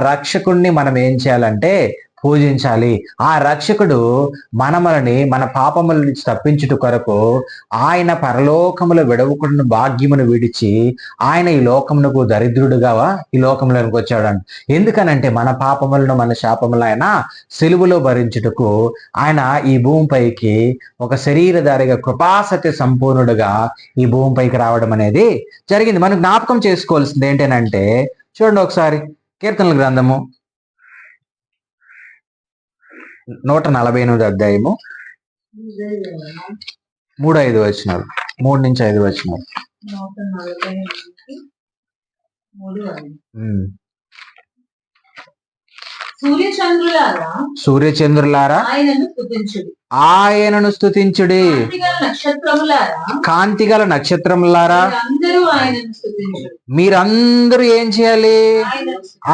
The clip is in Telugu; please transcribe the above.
రక్షకుడిని మనం ఏం చేయాలంటే పూజించాలి. ఆ రక్షకుడు మనమలని మన పాపముల నుంచి తప్పించుట కొరకు ఆయన పరలోకములో విడవకున్న భాగ్యమును విడిచి ఆయన ఈ లోకమునకు దరిద్రుడుగా ఈ లోకంలోనికి వచ్చాడంట. ఎందుకనంటే మన పాపములను మన శాపములను ఆయన సిలువలో భరించుటకు ఆయన ఈ భూమిపైకి ఒక శరీరధారిగా కృపాసత్య సంపూర్ణుడుగా ఈ భూమిపైకి రావడం అనేది జరిగింది. మనం జ్ఞాపకం చేసుకోవాల్సింది ఏంటంటే చూడండి ఒకసారి కీర్తనల గ్రంథము 148 అధ్యాయము 3-5 వచనాలు, 3-5 వచనాలు. సూర్యచంద్రులారా ఆయనను స్తుతించుడి, కాంతిగల నక్షత్రములారా మీరందరూ ఏం చేయాలి?